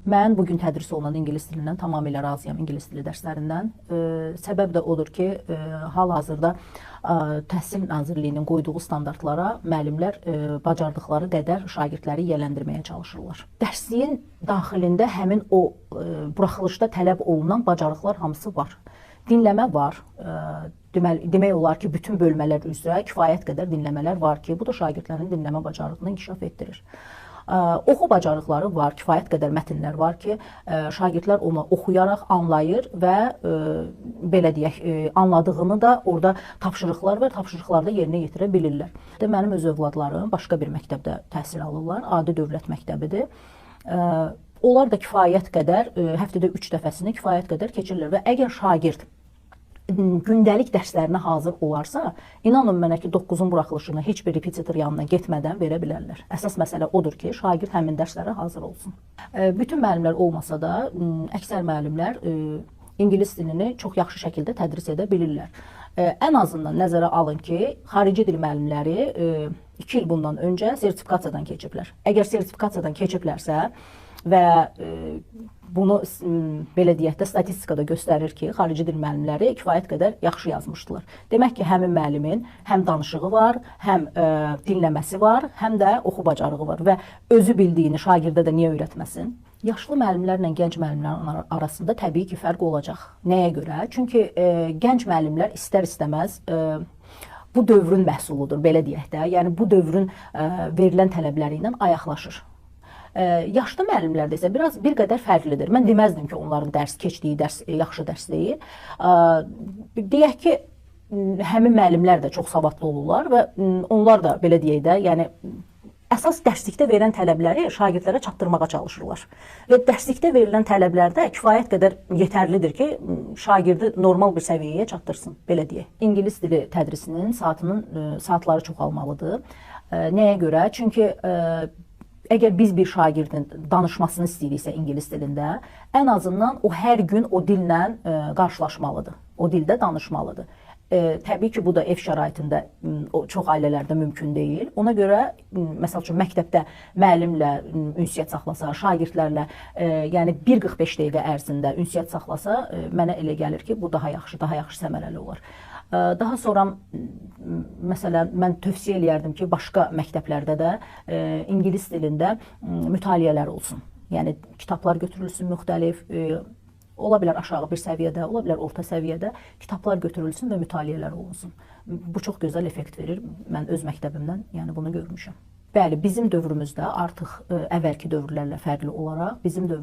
Mən bugün tədris olunan ingilis dilindən tamamilə razıyam, ingilis dili dərslərindən. Səbəb də odur ki, hal-hazırda Təhsil Nazirliyinin qoyduğu standartlara müəllimlər bacardıqları qədər şagirdləri yiyələndirməyə çalışırlar. Dərsliyin daxilində həmin o buraxılışda tələb olunan bacarıqlar hamısı var. Dinləmə var. Demək olar ki, bütün bölmələr üzrə kifayət qədər dinləmələr var ki, bu da şagirdlərin dinləmə bacarığını inkişaf etdirir. Oxu bacarıqları var, kifayət qədər mətnlər var ki, şagirdlər onu oxuyaraq anlayır və belə deyək, anladığını da orada tapşırıqlar və tapşırıqlarda yerinə yetirə bilirlər. Mənim öz övladlarım başqa bir məktəbdə təhsil alırlar, adi dövlət məktəbidir. Onlar da kifayət qədər, həftədə 3 dəfəsini kifayət qədər keçirirlər və əgər şagird gündəlik dərslərinə hazır olarsa, inanın mənə ki, 9-un buraxılışını heç bir repetitor yanına getmədən verə bilərlər. Əsas məsələ odur ki, şagird həmin dərslərə hazır olsun. Bütün müəllimlər olmasa da, əksər müəllimlər ingilis dilini çox yaxşı şəkildə tədris edə bilirlər. Ən azından nəzərə alın ki, xarici dil müəllimləri 2 il bundan öncə sertifikasiyadan keçiblər. Əgər sertifikasiyadan keçiblərsə və bunu belə deyək də statistikada göstərir ki, xarici dil müəllimləri kifayət qədər yaxşı yazmışdılar. Demək ki, həmin müəllimin həm danışığı var, həm dinləməsi var, həm də oxu bacarığı var və özü bildiyini şagirdə də niyə öyrətməsin? Yaşlı müəllimlərlə gənc müəllimlərin arasında təbii ki, fərq olacaq. Nəyə görə? Çünki gənc müəllimlər istər-istəməz bu dövrün məhsuludur, belə deyək də. Yəni, bu dövrün verilən tələbləri ilə ayaqlaşır. Yaşlı müəllimlərdə isə bir qədər fərqlidir. Mən deməzdim ki, onların keçdiyi dərs yaxşı dərs deyil. Deyək ki, həmin müəllimlər də çox savadlı olurlar və onlar da belə deyək də, yəni əsas dərslikdə verilən tələbləri şagirdlərə çatdırmağa çalışırlar. Və dərslikdə verilən tələblər də kifayət qədər yetərlidir ki, şagirdi normal bir səviyyəyə çatdırsın, belə deyək. İngilis dili tədrisinin saatları çoxalmalıdır. Nəyə görə? Çünki əgər biz bir şagirdin danışmasını istəyiriksə ingilis dilində, ən azından o hər gün o dillə qarşılaşmalıdır, o dildə danışmalıdır. Təbii ki, bu da ev şəraitində çox ailələrdə mümkün deyil. Ona görə, məsəl üçün, məktəbdə müəllimlə ünsiyyət saxlasa, şagirdlərlə, yəni 1-45 dəqiqə ərzində ünsiyyət saxlasa, mənə elə gəlir ki, bu daha yaxşı səmərəli olar. Daha sonra, məsələn, mən tövsiyə eləyərdim ki, başqa məktəblərdə də ingilis dilində mütaliələr olsun. Yəni, kitablar götürülsün müxtəlif, ola bilər aşağı bir səviyyədə, ola bilər orta səviyyədə kitablar götürülsün və mütaliələr olunsun. Bu çox gözəl effekt verir. Mən öz məktəbimdən bunu görmüşəm. Bəli, bizim dövrümüzdə artıq əvvəlki dövrlərlə fərqli olaraq bizim dövrümüzdə